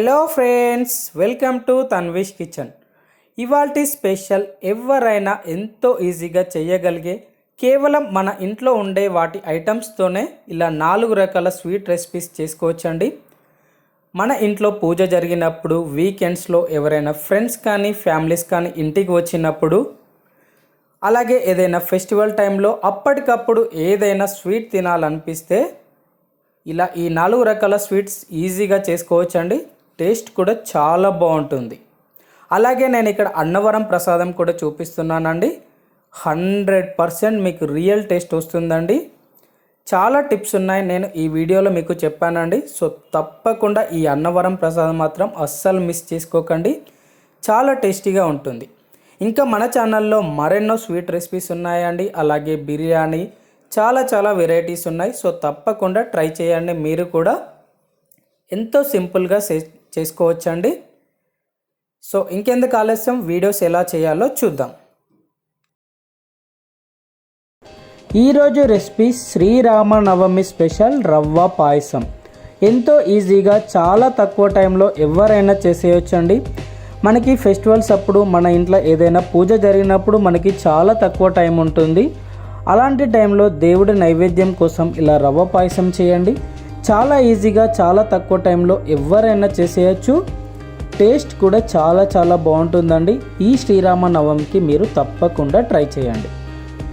Hello friends, welcome to Tanvish kitchen. ఇవాల్టి special ఎవరైనా ఎంతో ఈజీగా చేయగలిగే కేవలం మన ఇంట్లో ఉండే వాటి ఐటమ్స్తోనే ఇలా 4 రకాల స్వీట్ రెసిపీస్ చేసుకోవచ్చండి. మన ఇంట్లో పూజ జరిగినప్పుడు, వీకెండ్స్లో ఎవరైనా ఫ్రెండ్స్ కానీ ఫ్యామిలీస్ కానీ ఇంటికి వచ్చినప్పుడు, అలాగే ఏదైనా ఫెస్టివల్ టైంలో అప్పటికప్పుడు ఏదైనా స్వీట్ తినాలనిపిస్తే ఇలా ఈ 4 రకాల స్వీట్స్ ఈజీగా చేసుకోవచ్చండి. టేస్ట్ కూడా చాలా బాగుంటుంది. అలాగే నేను ఇక్కడ అన్నవరం ప్రసాదం కూడా చూపిస్తున్నానండి. 100% మీకు రియల్ టేస్ట్ వస్తుందండి. చాలా టిప్స్ ఉన్నాయి, నేను ఈ వీడియోలో మీకు చెప్పానండి. సో తప్పకుండా ఈ అన్నవరం ప్రసాదం మాత్రం అస్సలు మిస్ చేసుకోకండి. చాలా టేస్టీగా ఉంటుంది. ఇంకా మన ఛానల్లో మరెన్నో స్వీట్ రెసిపీస్ ఉన్నాయండి. అలాగే బిర్యానీ, చాలా వెరైటీస్ ఉన్నాయి. సో తప్పకుండా ట్రై చేయండి. మీరు కూడా ఎంతో సింపుల్గా చేసుకోవచ్చండి. సో ఇంకెందుకు ఆలస్యం, వీడియోస్ ఎలా చేయాలో చూద్దాం. ఈరోజు రెసిపీ శ్రీరామనవమి స్పెషల్ రవ్వ పాయసం. ఎంతో ఈజీగా చాలా తక్కువ టైంలో ఎవరైనా చేసేయచ్చండి. మనకి ఫెస్టివల్స్ అప్పుడు మన ఇంట్లో ఏదైనా పూజ జరిగినప్పుడు మనకి చాలా తక్కువ టైం ఉంటుంది. అలాంటి టైంలో దేవుడి నైవేద్యం కోసం ఇలా రవ్వ పాయసం చేయండి. చాలా ఈజీగా చాలా తక్కువ టైంలో ఎవరైనా చేసేయచ్చు. టేస్ట్ కూడా చాలా బాగుంటుందండి. ఈ శ్రీరామనవమికి మీరు తప్పకుండా ట్రై చేయండి.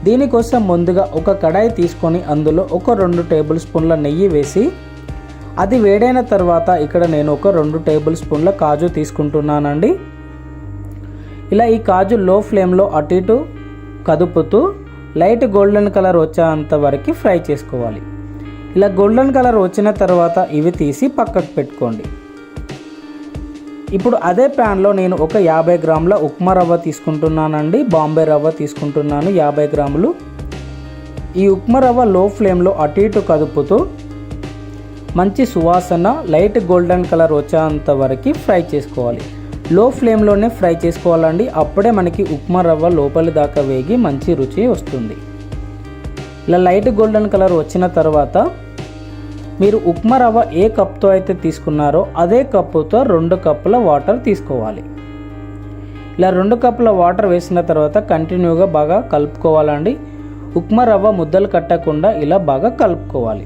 దీనికోసం ముందుగా ఒక కడాయి తీసుకొని అందులో ఒక 2 టేబుల్ స్పూన్ల నెయ్యి వేసి, అది వేడైన తర్వాత ఇక్కడ నేను ఒక 2 టేబుల్ స్పూన్ల కాజు తీసుకుంటున్నానండి. ఇలా ఈ కాజు లో ఫ్లేమ్లో అటు ఇటు కదుపుతూ లైట్ గోల్డెన్ కలర్ వచ్చేంత వరకు ఫ్రై చేసుకోవాలి. ఇలా గోల్డెన్ కలర్ వచ్చిన తర్వాత ఇవి తీసి పక్కకు పెట్టుకోండి. ఇప్పుడు అదే ప్యాన్లో నేను ఒక 50 గ్రాముల ఉప్మా రవ్వ తీసుకుంటున్నానండి. బాంబే రవ్వ తీసుకుంటున్నాను 50 గ్రాములు. ఈ ఉప్మా రవ్వ లో ఫ్లేమ్లో అటు ఇటు కదుపుతూ మంచి సువాసన లైట్ గోల్డెన్ కలర్ వచ్చేంత వరకు ఫ్రై చేసుకోవాలి. లో ఫ్లేమ్లోనే ఫ్రై చేసుకోవాలండి. అప్పుడే మనకి ఉప్మా రవ్వ లోపలి దాకా వేగి మంచి రుచి వస్తుంది. ఇలా లైట్ గోల్డెన్ కలర్ వచ్చిన తర్వాత మీరు ఉప్మా రవ్వ ఏ కప్తో అయితే తీసుకున్నారో అదే కప్పుతో 2 కప్పుల వాటర్ తీసుకోవాలి. ఇలా 2 కప్పుల వాటర్ వేసిన తర్వాత కంటిన్యూగా బాగా కలుపుకోవాలండి. ఉప్మా రవ్వ ముద్దలు కట్టకుండా ఇలా బాగా కలుపుకోవాలి.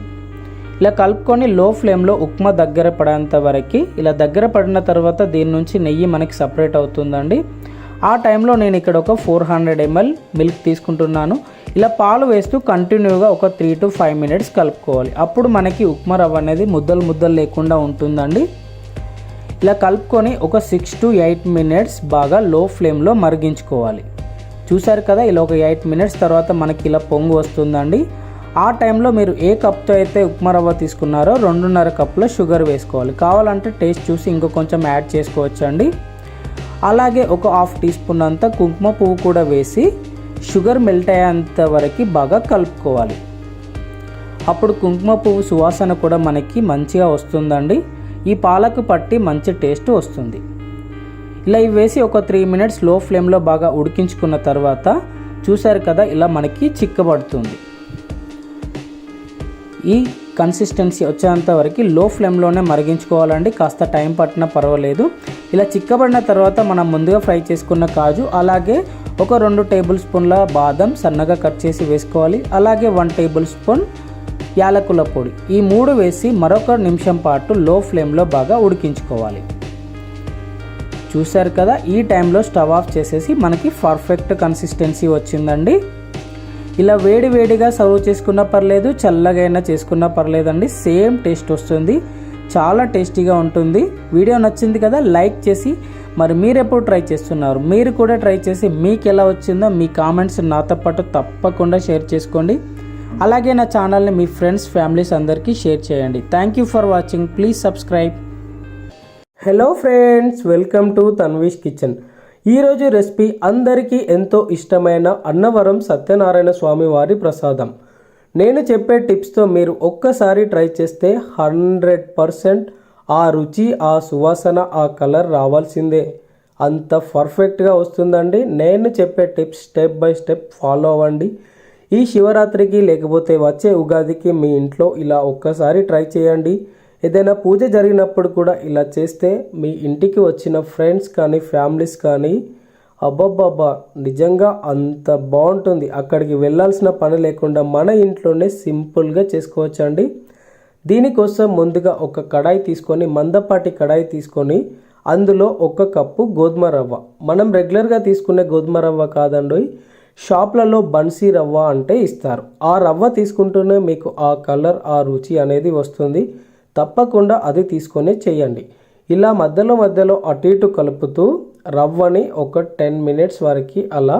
ఇలా కలుపుకొని లో ఫ్లేమ్లో ఉప్మా దగ్గర పడేంత వరకు, ఇలా దగ్గర పడిన తర్వాత దీని నుంచి నెయ్యి మనకి సపరేట్ అవుతుందండి. ఆ టైంలో నేను ఇక్కడ ఒక 400 ml మిల్క్ తీసుకుంటున్నాను. ఇలా పాలు వేస్తూ కంటిన్యూగా ఒక 3 to 5 minutes కలుపుకోవాలి. అప్పుడు మనకి ఉప్మా రవ్వ అనేది ముద్దలు లేకుండా ఉంటుందండి. ఇలా కలుపుకొని ఒక 6 to 8 minutes బాగా లో ఫ్లేమ్లో మరిగించుకోవాలి. చూసారు కదా, ఇలా ఒక 8 minutes తర్వాత మనకి ఇలా పొంగు వస్తుందండి. ఆ టైంలో మీరు ఏ కప్తో అయితే ఉప్మా రవ్వ తీసుకున్నారో 2.5 కప్పుల షుగర్ వేసుకోవాలి. కావాలంటే టేస్ట్ చూసి ఇంకో కొంచెం యాడ్ చేసుకోవచ్చండి. అలాగే ఒక 1/2 టీ స్పూన్ అంత కుంకుమ పువ్వు కూడా వేసి షుగర్ మెల్ట్ అయ్యేంత వరకు బాగా కలుపుకోవాలి. అప్పుడు కుంకుమ పువ్వు సువాసన కూడా మనకి మంచిగా వస్తుందండి. ఈ పాలకు పట్టి మంచి టేస్ట్ వస్తుంది. ఇలా ఇవి వేసి ఒక 3 minutes లో ఫ్లేమ్లో బాగా ఉడికించుకున్న తర్వాత చూసారు కదా, ఇలా మనకి చిక్కబడుతుంది. ఈ కన్సిస్టెన్సీ వచ్చేంత వరకు లో ఫ్లేమ్లోనే మరిగించుకోవాలండి. కాస్త టైం పట్టినా పర్వాలేదు. ఇలా చిక్కబడిన తర్వాత మనం ముందుగా ఫ్రై చేసుకున్న కాజు, అలాగే ఒక 2 టేబుల్ స్పూన్ల బాదం సన్నగా కట్ చేసి వేసుకోవాలి. అలాగే 1 టేబుల్ స్పూన్ యాలకుల పొడి, ఈ 3 వేసి మరొక నిమిషం పాటు లో ఫ్లేమ్లో బాగా ఉడికించుకోవాలి. చూసారు కదా, ఈ టైంలో స్టవ్ ఆఫ్ చేసేసి మనకి పర్ఫెక్ట్ కన్సిస్టెన్సీ వచ్చిందండి. ఇలా వేడిగా సర్వ్ చేసుకున్నా పర్లేదు, చల్లగా అయినా చేసుకున్నా పర్లేదండి, సేమ్ టేస్ట్ వస్తుంది. చాలా టేస్టీగా ఉంటుంది. వీడియో నచ్చింది కదా, లైక్ చేసి, మరి మీరు ఎప్పుడు ట్రై చేస్తున్నారు, మీరు కూడా ట్రై చేసి మీకు ఎలా వచ్చిందో మీ కామెంట్స్ నాతో పాటు తప్పకుండా షేర్ చేసుకోండి. అలాగే నా ఛానల్ని మీ ఫ్రెండ్స్ ఫ్యామిలీస్ అందరికీ షేర్ చేయండి. Thank you for watching. Please subscribe. Hello friends, welcome to Tanvish kitchen. ఈరోజు రెసిపీ అందరికీ ఎంతో ఇష్టమైన అన్నవరం సత్యనారాయణ స్వామి వారి ప్రసాదం. నేను చెప్పే టిప్స్తో మీరు ఒక్కసారి ట్రై చేస్తే 100% ఆ రుచి, ఆ సువాసన, ఆ కలర్ రావాల్సిందే. అంత పర్ఫెక్ట్గా వస్తుందండి. నేను చెప్పే tips step by step follow అవ్వండి. ఈ శివరాత్రికి లేకపోతే వచ్చే ఉగాదికి మీ ఇంట్లో ఇలా ఒక్కసారి ట్రై చేయండి. ఏదైనా పూజ జరిగినప్పుడు కూడా ఇలా చేస్తే మీ ఇంటికి వచ్చిన ఫ్రెండ్స్ కానీ ఫ్యామిలీస్ కానీ అబ్బబ్బబ్బా నిజంగా అంత బాగుంటుంది. అక్కడికి వెళ్ళాల్సిన పని లేకుండా మన ఇంట్లోనే సింపుల్గా చేసుకోవచ్చండి. దీనికోసం ముందుగా ఒక కడాయి తీసుకొని, మందపాటి కడాయి తీసుకొని అందులో 1 కప్పు గోధుమ రవ్వ, మనం రెగ్యులర్గా తీసుకునే గోధుమ రవ్వ కాదండి, షాప్లలో బన్సీ రవ్వ అంటే ఇస్తారు. ఆ రవ్వ తీసుకుంటూనే మీకు ఆ కలర్, ఆ రుచి అనేది వస్తుంది. తప్పకుండా అది తీసుకొని చేయండి. ఇలా మధ్యలో అటు ఇటు కలుపుతూ రవ్వని ఒక 10 మినిట్స్ వరకు అలా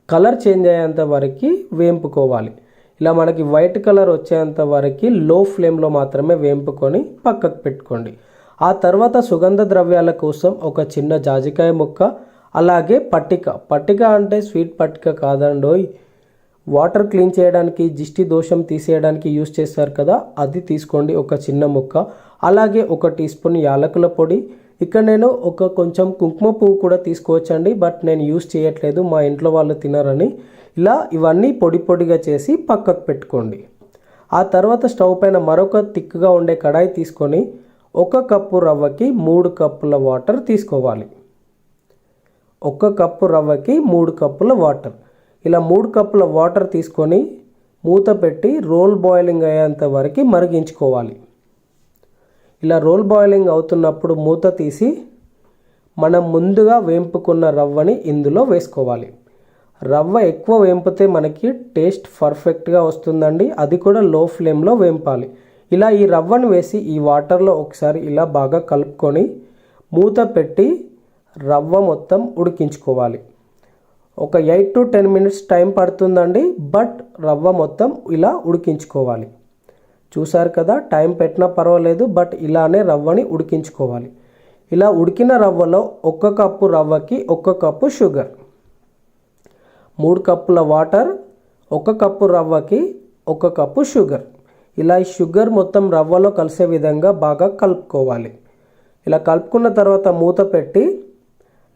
కలర్ చేంజ్ అయ్యేంత వరకు వేంపుకోవాలి. ఇలా మనకి వైట్ కలర్ వచ్చేంత వరకు లో ఫ్లేమ్లో మాత్రమే వేంపుకొని పక్కకు పెట్టుకోండి. ఆ తర్వాత సుగంధ ద్రవ్యాల కోసం ఒక చిన్న జాజికాయ ముక్క, అలాగే పట్టిక అంటే స్వీట్ పట్టిక కాదండోయ్, వాటర్ క్లీన్ చేయడానికి, దిష్టి దోషం తీసేయడానికి యూస్ చేస్తారు కదా, అది తీసుకోండి ఒక చిన్న ముక్క. అలాగే 1 టీ స్పూన్ యాలకుల పొడి. ఇక్కడ నేను కొంచెం కుంకుమ పువ్వు కూడా తీసుకోవచ్చండి, బట్ నేను యూస్ చేయట్లేదు, మా ఇంట్లో వాళ్ళు తినరని. ఇలా ఇవన్నీ పొడిగా చేసి పక్కకు పెట్టుకోండి. ఆ తర్వాత స్టవ్ పైన మరొక థిక్గా ఉండే కడాయి తీసుకొని 1 కప్పు రవ్వకి 3 కప్పుల వాటర్ తీసుకోవాలి. 1 కప్పు రవ్వకి 3 కప్పుల వాటర్. ఇలా 3 కప్పుల వాటర్ తీసుకొని మూత పెట్టి రోల్ బాయిలింగ్ అయ్యేంత వరకు మరిగించుకోవాలి. ఇలా రోల్ బాయిలింగ్ అవుతున్నప్పుడు మూత తీసి మనం ముందుగా వేంపుకున్న రవ్వని ఇందులో వేసుకోవాలి. రవ్వ ఎక్కువ వేంపితే మనకి టేస్ట్ పర్ఫెక్ట్గా వస్తుందండి, అది కూడా లో ఫ్లేమ్లో వేంపాలి. ఇలా ఈ రవ్వను వేసి ఈ వాటర్లో ఒకసారి ఇలా బాగా కలుపుకొని మూత పెట్టి రవ్వ మొత్తం ఉడికించుకోవాలి. ఒక 8 to 10 మినిట్స్ టైం పడుతుందండి, బట్ రవ్వ మొత్తం ఇలా ఉడికించుకోవాలి. చూసారు కదా, టైం పెట్టినా పర్వాలేదు, బట్ ఇలానే రవ్వని ఉడికించుకోవాలి. ఇలా ఉడికిన రవ్వలో 1 కప్పు రవ్వకి 1 కప్పు షుగర్, 3 కప్పుల వాటర్, 1 కప్పు రవ్వకి 1 కప్పు షుగర్. ఇలా ఈ షుగర్ మొత్తం రవ్వలో కలిసే విధంగా బాగా కలుపుకోవాలి. ఇలా కలుపుకున్న తర్వాత మూత పెట్టి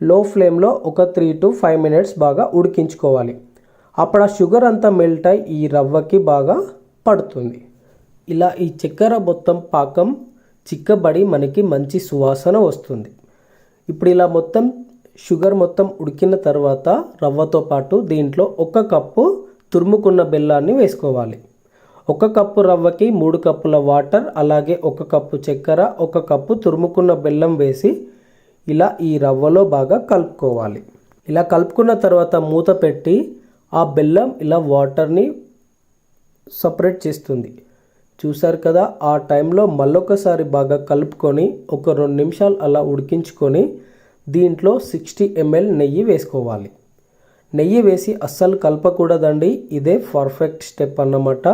లో ఫ్లేమ్లో ఒక 3 to 5 మినిట్స్ బాగా ఉడికించుకోవాలి. అప్పుడు ఆ షుగర్ అంతా మెల్ట్ అయి ఈ రవ్వకి బాగా పడుతుంది. ఇలా ఈ చక్కెర మొత్తం పాకం చిక్కబడి మనకి మంచి సువాసన వస్తుంది. ఇప్పుడు ఇలా మొత్తం షుగర్ మొత్తం ఉడికిన తర్వాత రవ్వతో పాటు దీంట్లో 1 కప్పు తురుముకున్న బెల్లాన్ని వేసుకోవాలి. 1 కప్పు రవ్వకి 3 కప్పుల వాటర్, అలాగే 1 కప్పు చక్కెర, 1 కప్పు తురుముకున్న బెల్లం వేసి ఇలా ఈ రవ్వలో బాగా కలుపుకోవాలి. ఇలా కలుపుకున్న తర్వాత మూత పెట్టి ఆ బెల్లం ఇలా వాటర్ని సపరేట్ చేస్తుంది. చూసారు కదా, ఆ టైంలో మళ్ళొకసారి బాగా కలుపుకొని ఒక 2 నిమిషాలు అలా ఉడికించుకొని దీంట్లో 60 ml నెయ్యి వేసుకోవాలి. నెయ్యి వేసి అస్సలు కలపకూడదండి, ఇదే పర్ఫెక్ట్ స్టెప్ అన్నమాట.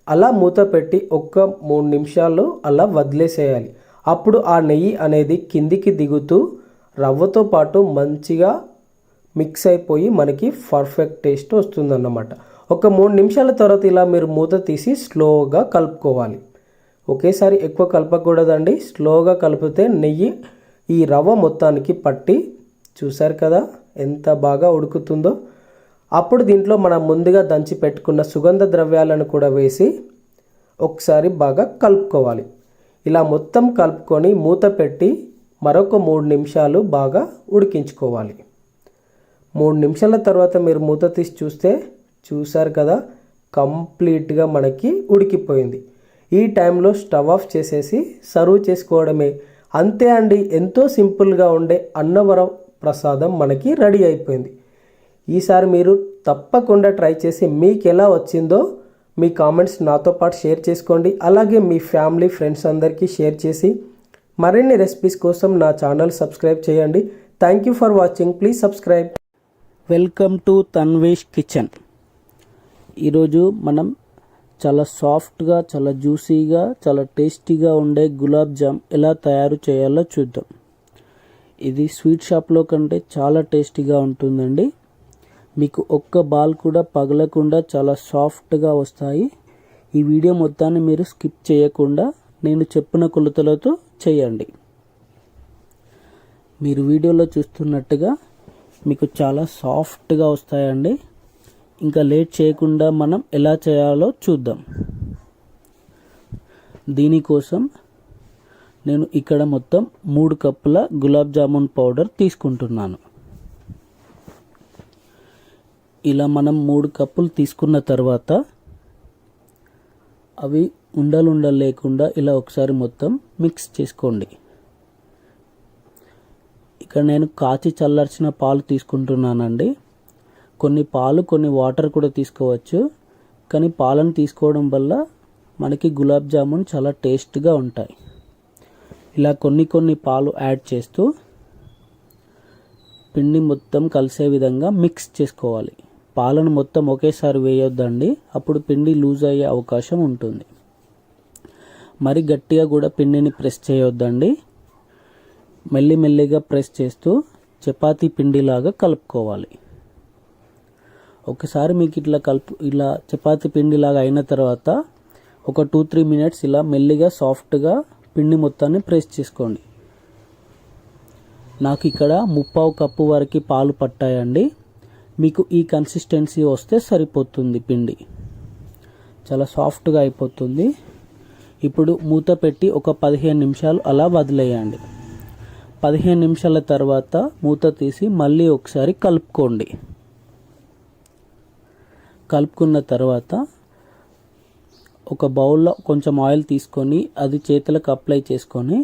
అలా మూత పెట్టి ఒక 3 నిమిషాలు అలా వదిలేసేయాలి. అప్పుడు ఆ నెయ్యి అనేది కిందికి దిగుతూ రవ్వతో పాటు మంచిగా మిక్స్ అయిపోయి మనకి పర్ఫెక్ట్ టేస్ట్ వస్తుందన్నమాట. ఒక 3 నిమిషాల తర్వాత ఇలా మీరు మూత తీసి స్లోగా కలుపుకోవాలి. ఒకేసారి ఎక్కువ కలపకూడదండి, స్లోగా కలిపితే నెయ్యి ఈ రవ్వ మొత్తానికి పట్టి, చూసారు కదా ఎంత బాగా ఉడుకుతుందో. అప్పుడు దీంట్లో మనం ముందుగా దంచి పెట్టుకున్న సుగంధ ద్రవ్యాలను కూడా వేసి ఒకసారి బాగా కలుపుకోవాలి. ఇలా మొత్తం కలుపుకొని మూత పెట్టి మరొక 3 నిమిషాలు బాగా ఉడికించుకోవాలి. 3 నిమిషాల తర్వాత మీరు మూత తీసి చూస్తే చూసారు కదా, కంప్లీట్గా మనకి ఉడికిపోయింది. ఈ టైంలో స్టవ్ ఆఫ్ చేసేసి సర్వ్ చేసుకోవడమే. అంతే అండి, ఎంతో సింపుల్గా ఉండే అన్నవరం ప్రసాదం మనకి రెడీ అయిపోయింది. ఈసారి మీరు తప్పకుండా ట్రై చేసి మీకు ఎలా వచ్చిందో మీ కామెంట్స్ నాతో పాటు షేర్ చేసుకోండి. అలాగే మీ ఫ్యామిలీ ఫ్రెండ్స్ అందరికీ షేర్ చేసి మరిన్ని రెసిపీస్ కోసం నా ఛానల్ సబ్స్క్రైబ్ చేయండి. Thank you for watching, please subscribe. Welcome to Tanvesh kitchen. ఈరోజు మనం చాలా సాఫ్ట్గా, చాలా జ్యూసీగా, చాలా టేస్టీగా ఉండే గులాబ్ జామ్ ఎలా తయారు చేయాలో చూద్దాం. ఇది స్వీట్ షాప్లో కంటే చాలా టేస్టీగా ఉంటుందండి. మీకు ఒక్క బాల్ కూడా పగలకుండా చాలా సాఫ్ట్గా వస్తాయి. ఈ వీడియో మొత్తాన్ని మీరు స్కిప్ చేయకుండా నేను చెప్పిన కొలతలతో చేయండి. మీరు వీడియోలో చూస్తున్నట్టుగా మీకు చాలా సాఫ్ట్గా వస్తాయండి. ఇంకా లేట్ చేయకుండా మనం ఎలా చేయాలో చూద్దాం. దీనికోసం నేను ఇక్కడ మొత్తం 3 కప్పుల గులాబ్ జామున్ పౌడర్ తీసుకుంటున్నాను. ఇలా మనం 3 కప్పులు తీసుకున్న తర్వాత అవి ఉండలు లేకుండా ఇలా ఒకసారి మొత్తం మిక్స్ చేసుకోండి. ఇక్కడ నేను కాచి చల్లార్చిన పాలు తీసుకుంటున్నానండి. కొన్ని పాలు కొన్ని వాటర్ కూడా తీసుకోవచ్చు, కానీ పాలను తీసుకోవడం వల్ల మనకి గులాబ్ జామున్ చాలా టేస్ట్గా ఉంటాయి. ఇలా కొన్ని పాలు యాడ్ చేస్తూ పిండి మొత్తం కలిసే విధంగా మిక్స్ చేసుకోవాలి. పాలను మొత్తం ఒకేసారి వేయొద్దండి, అప్పుడు పిండి లూజ్ అయ్యే అవకాశం ఉంటుంది. మరి గట్టిగా కూడా పిండిని ప్రెస్ చేయొద్దండి, మెల్లిమెల్లిగా ప్రెస్ చేస్తూ చపాతీ పిండిలాగా కలుపుకోవాలి. ఒకసారి మీకు ఇలా చపాతీ పిండిలాగా అయిన తర్వాత ఒక 2-3 మినిట్స్ ఇలా మెల్లిగా సాఫ్ట్గా పిండి మొత్తాన్ని ప్రెస్ చేసుకోండి. నాకు ఇక్కడ 1/2 కప్పు వరకు పాలు పట్టాయండి. మీకు ఈ కన్సిస్టెన్సీ వస్తే సరిపోతుంది. పిండి చాలా సాఫ్ట్గా అయిపోతుంది. ఇప్పుడు మూత పెట్టి ఒక 15 నిమిషాలు అలా వదిలేయండి. 15 నిమిషాల తర్వాత మూత తీసి మళ్ళీ ఒకసారి కలుపుకోండి. కలుపుకున్న తర్వాత ఒక బౌల్లో కొంచెం ఆయిల్ తీసుకొని అది చేతులకు అప్లై చేసుకొని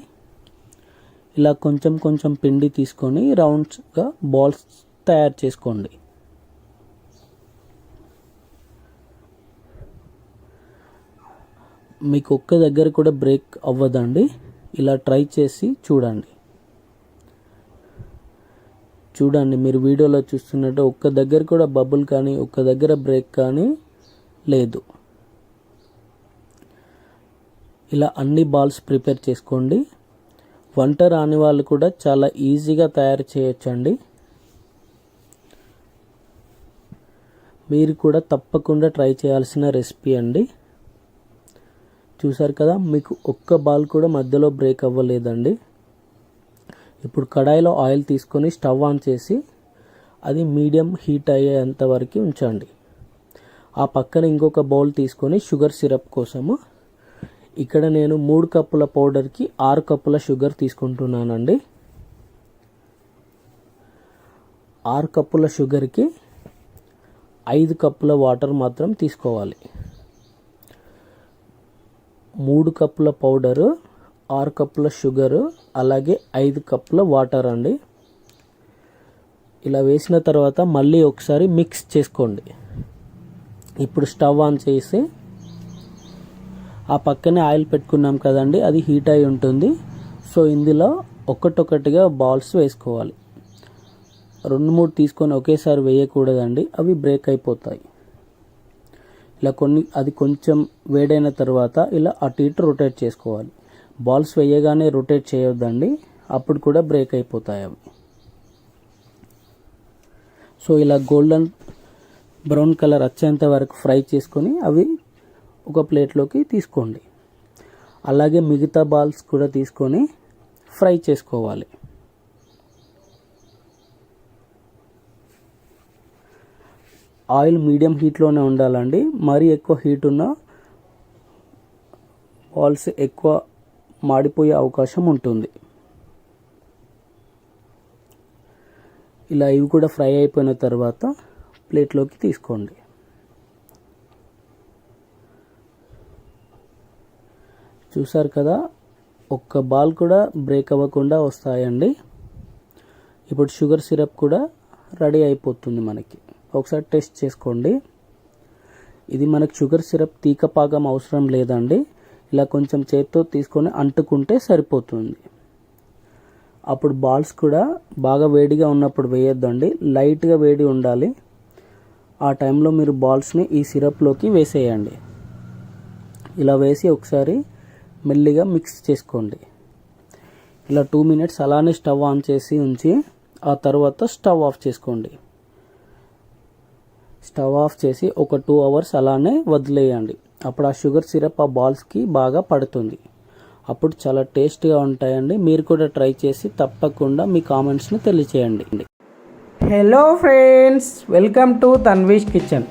ఇలా కొంచెం పిండి తీసుకొని రౌండ్స్గా బాల్స్ తయారు చేసుకోండి. మీకు ఒక్క దగ్గర కూడా బ్రేక్ అవ్వదండి. ఇలా ట్రై చేసి చూడండి. మీరు వీడియోలో చూస్తున్నట్టు ఒక్క దగ్గర కూడా బబుల్ కానీ ఒక్క దగ్గర బ్రేక్ కానీ లేదు. ఇలా అన్ని బాల్స్ ప్రిపేర్ చేసుకోండి. వంట రాని వాళ్ళు కూడా చాలా ఈజీగా తయారు చేయొచ్చండి. మీరు కూడా తప్పకుండా ట్రై చేయాల్సిన రెసిపీ అండి. చూసారు కదా, మీకు ఒక్క బాల్ కూడా మధ్యలో బ్రేక్ అవ్వలేదండి. ఇప్పుడు కడాయిలో ఆయిల్ తీసుకొని స్టవ్ ఆన్ చేసి అది మీడియం హీట్ అయ్యేంత వరకు ఉంచండి. ఆ పక్కన ఇంకొక బౌల్ తీసుకొని షుగర్ సిరప్ కోసము ఇక్కడ నేను 3 కప్పుల పౌడర్కి 6 కప్పుల షుగర్ తీసుకుంటున్నానండి. 6 కప్పుల షుగర్కి 5 కప్పుల వాటర్ మాత్రం తీసుకోవాలి. 3 కప్పుల పౌడరు, 6 కప్పుల షుగరు, అలాగే 5 కప్పుల వాటర్ అండి. ఇలా వేసిన తర్వాత మళ్ళీ ఒకసారి మిక్స్ చేసుకోండి. ఇప్పుడు స్టవ్ ఆన్ చేసి ఆ పక్కనే ఆయిల్ పెట్టుకున్నాం కదండి, అది హీట్ అయి ఉంటుంది. సో ఇందులో ఒక్కొక్కటిగా బాల్స్ వేసుకోవాలి. 2-3 తీసుకొని ఒకేసారి వేయకూడదండి, అవి బ్రేక్ అయిపోతాయి. ఇలా అది కొంచెం వేడైన తర్వాత ఇలా అటు ఇటు రొటేట్ చేసుకోవాలి. బాల్స్ వేయగానే రొటేట్ చేయొద్దండి, అప్పుడు కూడా బ్రేక్ అయిపోతాయి అవి. సో ఇలా గోల్డెన్ బ్రౌన్ కలర్ వచ్చేంత వరకు ఫ్రై చేసుకొని అవి ఒక ప్లేట్లోకి తీసుకోండి. అలాగే మిగతా బాల్స్ కూడా తీసుకొని ఫ్రై చేసుకోవాలి. ఆయిల్ మీడియం హీట్లోనే ఉండాలండి, మరీ ఎక్కువ హీట్ ఉన్న బాల్స్ ఎక్కువ మాడిపోయే అవకాశం ఉంటుంది. ఇలా ఇవి కూడా ఫ్రై అయిపోయిన తర్వాత ప్లేట్లోకి తీసుకోండి. చూసారు కదా, ఒక్క బాల్ కూడా బ్రేక్ అవ్వకుండా వస్తాయండి. ఇప్పుడు షుగర్ సిరప్ కూడా రెడీ అయిపోతుంది మనకి. ఒకసారి టెస్ట్ చేసుకోండి. ఇది మనకు షుగర్ సిరప్ తీగపాకం అవసరం లేదండి, ఇలా కొంచెం చేత్తో తీసుకొని అంటుకుంటే సరిపోతుంది. అప్పుడు బాల్స్ కూడా బాగా వేడిగా ఉన్నప్పుడు వేయొద్దండి, లైట్గా వేడి ఉండాలి. ఆ టైంలో మీరు బాల్స్ని ఈ సిరప్లోకి వేసేయండి. ఇలా వేసి ఒకసారి మెల్లిగా మిక్స్ చేసుకోండి. ఇలా 2 మినిట్స్ అలానే స్టవ్ ఆన్ చేసి ఉంచి ఆ తర్వాత స్టవ్ ఆఫ్ చేసుకోండి. స్టవ్ ఆఫ్ చేసి ఒక 2 అవర్స్ అలానే వదిలేయండి. అప్పుడు ఆ షుగర్ సిరప్ ఆ బాల్స్కి బాగా పడుతుంది. అప్పుడు చాలా టేస్ట్గా ఉంటాయండి. మీరు కూడా ట్రై చేసి తప్పకుండా మీ కామెంట్స్ని తెలియచేయండి. Hello friends, welcome to Tanvish kitchen.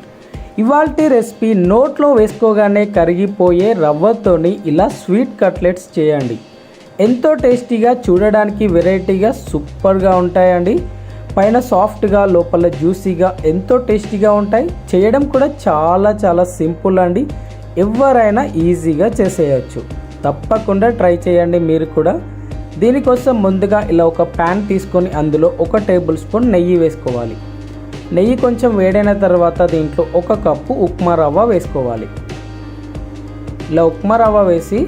ఇవాల్టి రెసిపీ నోట్లో వేసుకోగానే కరిగిపోయే రవ్వతోని ఇలా స్వీట్ కట్లెట్స్ చేయండి. ఎంతో టేస్టీగా, చూడడానికి వెరైటీగా సూపర్గా ఉంటాయండి. పైన సాఫ్ట్గా, లోపల జ్యూసీగా ఎంతో టేస్టీగా ఉంటాయి. చేయడం కూడా చాలా సింపుల్ అండి. ఎవరైనా ఈజీగా చేసేయచ్చు. తప్పకుండా ట్రై చేయండి మీరు కూడా. దీనికోసం ముందుగా ఇలా ఒక ప్యాన్ తీసుకొని అందులో 1 టేబుల్ స్పూన్ నెయ్యి వేసుకోవాలి. నెయ్యి కొంచెం వేడైన తర్వాత దీంట్లో 1 కప్పు ఉప్మా రవ్వ వేసుకోవాలి. ఇలా ఉప్మా రవ్వ వేసి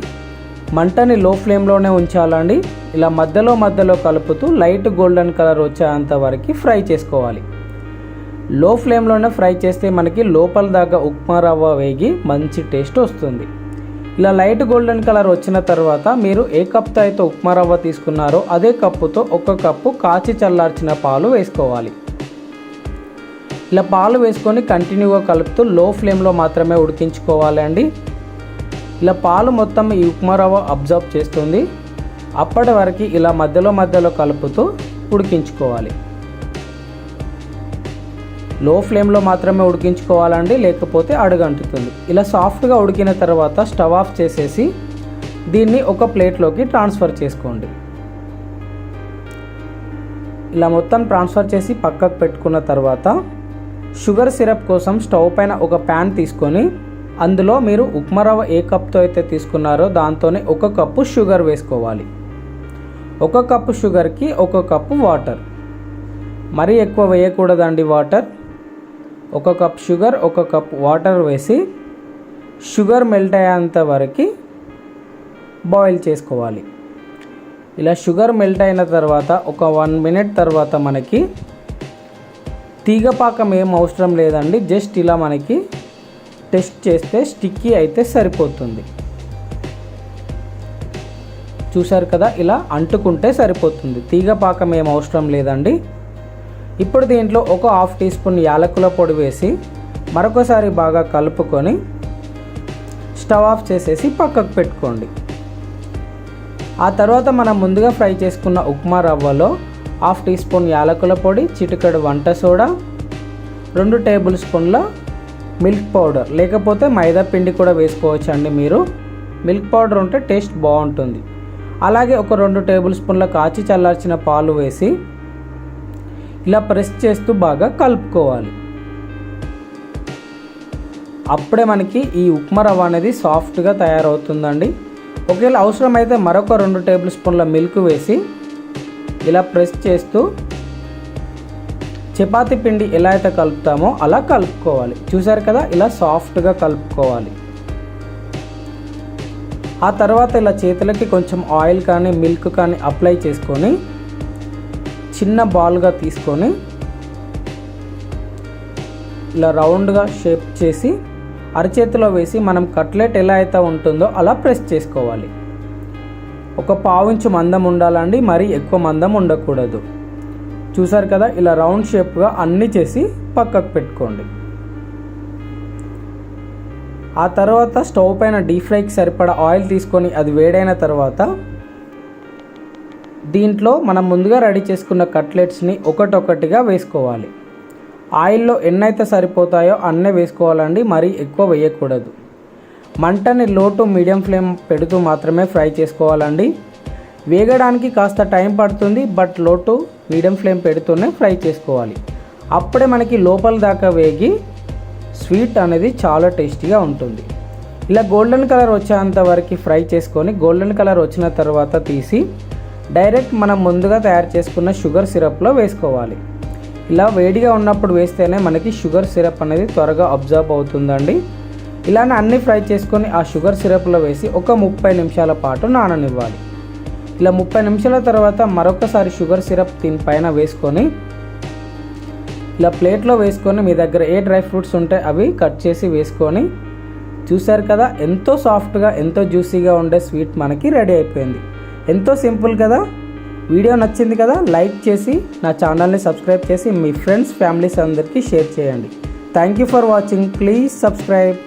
మంటని లో ఫ్లేమ్లోనే ఉంచాలండి. ఇలా మధ్యలో కలుపుతూ లైట్ గోల్డెన్ కలర్ వచ్చేంత వరకు ఫ్రై చేసుకోవాలి. లో ఫ్లేమ్లోనే ఫ్రై చేస్తే మనకి లోపల దాకా ఉప్మా రవ్వ వేగి మంచి టేస్ట్ వస్తుంది. ఇలా లైట్ గోల్డెన్ కలర్ వచ్చిన తర్వాత మీరు ఏ కప్తో అయితే ఉప్మా రవ్వ తీసుకున్నారో అదే కప్పుతో 1 కప్పు కాచి చల్లార్చిన పాలు వేసుకోవాలి. ఇలా పాలు వేసుకొని కంటిన్యూగా కలుపుతూ లో ఫ్లేమ్లో మాత్రమే ఉడికించుకోవాలి అండి. ఇలా పాలు మొత్తం ఈ ఉప్మా రవ్వ అబ్జర్వ్ చేస్తుంది. అప్పటి వరకు ఇలా మధ్యలో కలుపుతూ ఉడికించుకోవాలి. లో ఫ్లేమ్లో మాత్రమే ఉడికించుకోవాలండి, లేకపోతే అడుగంటుతుంది. ఇలా సాఫ్ట్గా ఉడికిన తర్వాత స్టవ్ ఆఫ్ చేసేసి దీన్ని ఒక ప్లేట్లోకి ట్రాన్స్ఫర్ చేసుకోండి. ఇలా మొత్తం ట్రాన్స్ఫర్ చేసి పక్కకు పెట్టుకున్న తర్వాత షుగర్ సిరప్ కోసం స్టవ్ పైన ఒక ప్యాన్ తీసుకొని అందులో మీరు ఉప్మా రవ్వ ఏ కప్తో అయితే తీసుకున్నారో దాంతోనే 1 కప్పు షుగర్ వేసుకోవాలి. 1 కప్పు షుగర్కి 1 కప్పు వాటర్. మరీ ఎక్కువ వేయకూడదండి water. 1 cup sugar, 1 cup water వేసి షుగర్ మెల్ట్ అయ్యేంత వరకు బాయిల్ చేసుకోవాలి. ఇలా షుగర్ మెల్ట్ అయిన తర్వాత ఒక 1 మినిట్ తర్వాత మనకి తీగపాకం ఏం అవసరం లేదండి. జస్ట్ ఇలా మనకి టెస్ట్ చేస్తే స్టిక్కీ అయితే సరిపోతుంది. చూసారు కదా, ఇలా అంటుకుంటే సరిపోతుంది. తీగపాకం ఏం అవసరం లేదండి. ఇప్పుడు దీంట్లో ఒక 1/2 టీ స్పూన్ యాలకుల పొడి వేసి మరొకసారి బాగా కలుపుకొని స్టవ్ ఆఫ్ చేసేసి పక్కకు పెట్టుకోండి. ఆ తర్వాత మనం ముందుగా ఫ్రై చేసుకున్న ఉప్మా రవ్వలో 1/2 టీ స్పూన్ యాలకుల పొడి, చిటికెడు వంట సోడా, 2 టేబుల్ స్పూన్ల మిల్క్ పౌడర్, లేకపోతే మైదా పిండి కూడా వేసుకోవచ్చు అండి. మీరు మిల్క్ పౌడర్ ఉంటే టేస్ట్ బాగుంటుంది. అలాగే ఒక 2 టేబుల్ స్పూన్ల కాచి చల్లార్చిన పాలు వేసి ఇలా ప్రెస్ చేస్తూ బాగా కలుపుకోవాలి. అప్పుడే మనకి ఈ ఉప్మా రవ్వ అనేది సాఫ్ట్గా తయారవుతుందండి. ఒకవేళ అవసరమైతే మరొక 2 టేబుల్ స్పూన్ల మిల్క్ వేసి ఇలా ప్రెస్ చేస్తూ చపాతీ పిండి ఎలా అయితే కలుపుతామో అలా కలుపుకోవాలి. చూసారు కదా, ఇలా సాఫ్ట్గా కలుపుకోవాలి. ఆ తర్వాత ఇలా చేతులకి కొంచెం ఆయిల్ కానీ మిల్క్ కానీ అప్లై చేసుకొని చిన్న బాల్గా తీసుకొని ఇలా రౌండ్గా షేప్ చేసి అరచేతిలో వేసి మనం కట్లెట్ ఎలా అయితే ఉంటుందో అలా ప్రెస్ చేసుకోవాలి. ఒక 1/2 ఇంచు మందం ఉండాలండి, మరీ ఎక్కువ మందం ఉండకూడదు. చూసారు కదా, ఇలా రౌండ్ షేప్గా అన్నీ చేసి పక్కకు పెట్టుకోండి. ఆ తర్వాత స్టవ్ పైన డీప్ ఫ్రైకి సరిపడా ఆయిల్ తీసుకొని అది వేడైన తర్వాత దీంట్లో మనం ముందుగా రెడీ చేసుకున్న కట్లెట్స్ని ఒకటొకటిగా వేసుకోవాలి. ఆయిల్లో ఎన్నైతే సరిపోతాయో అన్నే వేసుకోవాలండి, మరీ ఎక్కువ వేయకూడదు. మంటని లో టు మీడియం ఫ్లేమ్ పెడుతూ మాత్రమే ఫ్రై చేసుకోవాలండి. వేగడానికి కాస్త టైం పడుతుంది, బట్ లో టు మీడియం ఫ్లేమ్ పెడుతూనే ఫ్రై చేసుకోవాలి. అప్పుడే మనకి లోపల దాకా వేగి స్వీట్ అనేది చాలా టేస్టీగా ఉంటుంది. ఇలా గోల్డెన్ కలర్ వచ్చేంత వరకు ఫ్రై చేసుకొని గోల్డెన్ కలర్ వచ్చిన తర్వాత తీసి డైరెక్ట్ మనం ముందుగా తయారు చేసుకున్న షుగర్ సిరప్లో వేసుకోవాలి. ఇలా వేడిగా ఉన్నప్పుడు వేస్తేనే మనకి షుగర్ సిరప్ అనేది త్వరగా అబ్జర్వ్ అవుతుందండి. ఇలానే అన్నీ ఫ్రై చేసుకొని ఆ షుగర్ సిరప్లో వేసి ఒక 30 నిమిషాల పాటు నాననివ్వాలి. ఇలా 30 నిమిషాల తర్వాత మరొకసారి షుగర్ సిరప్ దీనిపైన వేసుకొని ఇలా ప్లేట్లో వేసుకొని మీ దగ్గర ఏ డ్రై ఫ్రూట్స్ ఉంటే అవి కట్ చేసి వేసుకొని చూసారు కదా, ఎంతో సాఫ్ట్గా ఎంతో జ్యూసీగా ఉండే స్వీట్ మనకి రెడీ అయిపోయింది. ఎంతో సింపుల్ కదా. వీడియో నచ్చింది కదా, లైక్ చేసి నా ఛానల్ని సబ్స్క్రైబ్ చేసి మీ ఫ్రెండ్స్ ఫ్యామిలీస్ అందరికీ షేర్ చేయండి. Thank you for watching. Please subscribe.